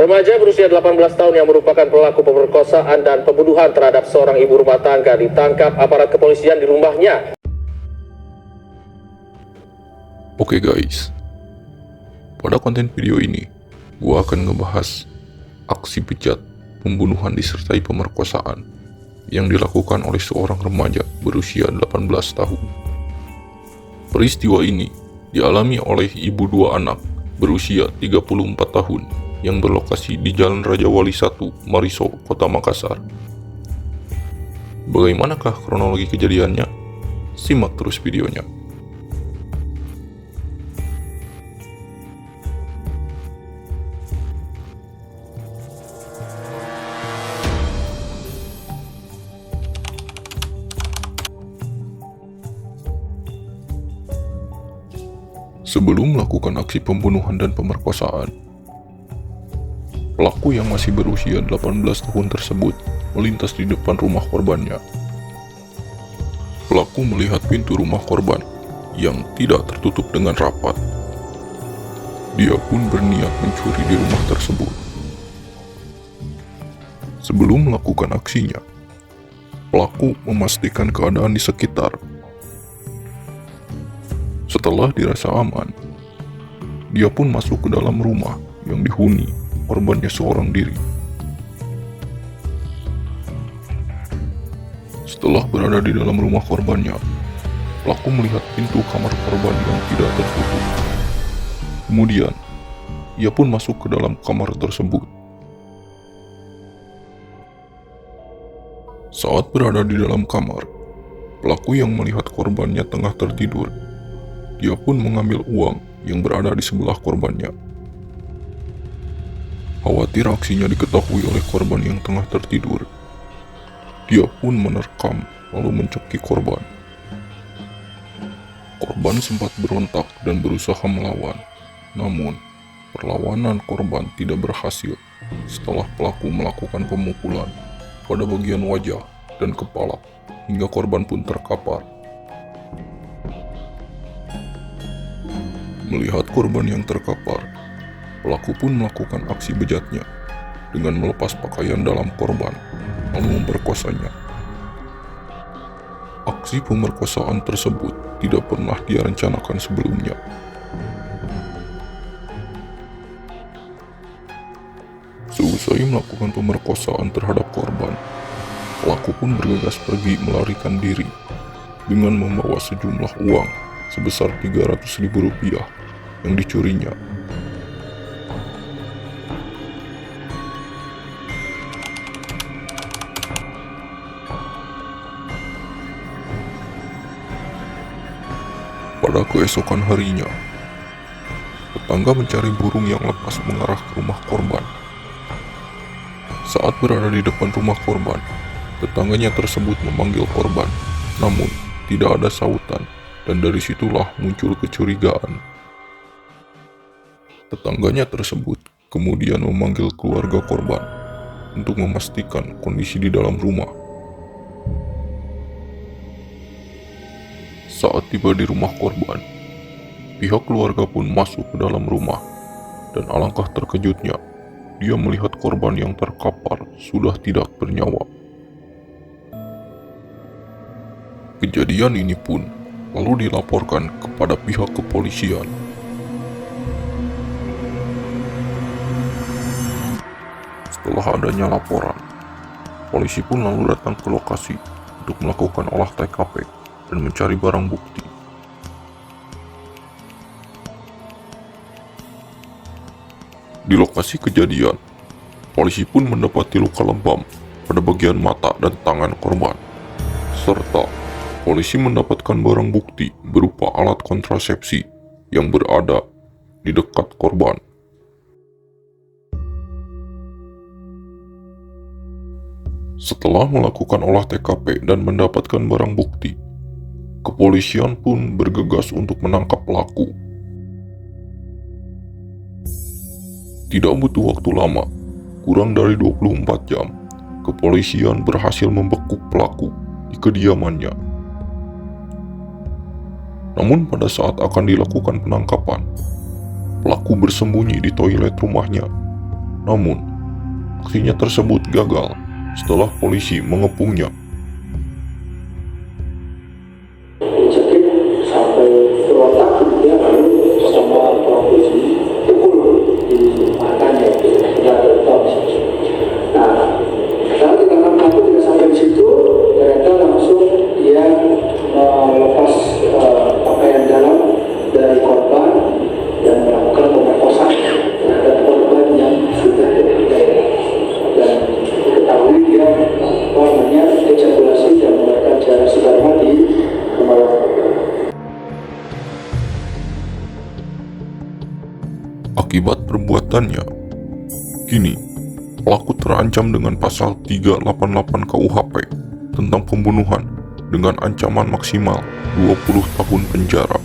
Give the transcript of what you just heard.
Remaja berusia 18 tahun yang merupakan pelaku pemerkosaan dan pembunuhan terhadap seorang ibu rumah tangga ditangkap aparat kepolisian di rumahnya. Oke guys, pada konten video ini gua akan ngebahas aksi bejat pembunuhan disertai pemerkosaan yang dilakukan oleh seorang remaja berusia 18 tahun. Peristiwa ini dialami oleh ibu dua anak berusia 34 tahun yang berlokasi di Jalan Raja Wali 1, Mariso, Kota Makassar. Bagaimanakah kronologi kejadiannya? Simak terus videonya. Sebelum melakukan aksi pembunuhan dan pemerkosaan, pelaku yang masih berusia 18 tahun tersebut melintas di depan rumah korbannya. Pelaku melihat pintu rumah korban yang tidak tertutup dengan rapat. Dia pun berniat mencuri di rumah tersebut. Sebelum melakukan aksinya, pelaku memastikan keadaan di sekitar. Setelah dirasa aman, dia pun masuk ke dalam rumah yang dihuni korbannya seorang diri. Setelah berada di dalam rumah korbannya, pelaku melihat pintu kamar korban yang tidak tertutup. Kemudian, ia pun masuk ke dalam kamar tersebut. Saat berada di dalam kamar, pelaku yang melihat korbannya tengah tertidur, dia pun mengambil uang yang berada di sebelah korbannya. Khawatir aksinya diketahui oleh korban yang tengah tertidur, dia pun menerkam lalu mencekik korban. Korban sempat berontak dan berusaha melawan, namun perlawanan korban tidak berhasil setelah pelaku melakukan pemukulan pada bagian wajah dan kepala hingga korban pun terkapar. Melihat korban yang terkapar, pelaku pun melakukan aksi bejatnya dengan melepas pakaian dalam korban lalu memperkosanya. Aksi pemerkosaan tersebut tidak pernah dia rencanakan sebelumnya. Seusai melakukan pemerkosaan terhadap korban, pelaku pun bergegas pergi melarikan diri dengan membawa sejumlah uang sebesar Rp300.000 yang dicurinya. Pada keesokan harinya, tetangga mencari burung yang lepas mengarah ke rumah korban. Saat berada di depan rumah korban, tetangganya tersebut memanggil korban, namun tidak ada sautan, dan dari situlah muncul kecurigaan. Tetangganya tersebut kemudian memanggil keluarga korban untuk memastikan kondisi di dalam rumah. Saat tiba di rumah korban, pihak keluarga pun masuk ke dalam rumah, dan alangkah terkejutnya, dia melihat korban yang terkapar sudah tidak bernyawa. Kejadian ini pun lalu dilaporkan kepada pihak kepolisian. Setelah adanya laporan, polisi pun lalu datang ke lokasi untuk melakukan olah TKP dan mencari barang bukti. Di lokasi kejadian, polisi pun mendapati luka lebam pada bagian mata dan tangan korban, serta polisi mendapatkan barang bukti berupa alat kontrasepsi yang berada di dekat korban. Setelah melakukan olah TKP dan mendapatkan barang bukti, kepolisian pun bergegas untuk menangkap pelaku. Tidak butuh waktu lama, kurang dari 24 jam, kepolisian berhasil membekuk pelaku di kediamannya. Namun pada saat akan dilakukan penangkapan, pelaku bersembunyi di toilet rumahnya Namun, aksinya tersebut gagal setelah polisi mengepungnya. Jadi sampai berontak dia lalu sama polisi pukul di matanya ya betul. Nah, lalu karena pelaku tidak sampai di situ, ternyata langsung dia melepas pakaian dalam dari korban dan melakukan pemerkosaan terhadap korban yang sudah berdaya. Dan diketahui dia ejakulasi dan mengeluarkan cairan sperma di kemaluan. Akibat perbuatannya, kini pelaku terancam dengan pasal 388 KUHP tentang pembunuhan dengan ancaman maksimal 20 tahun penjara.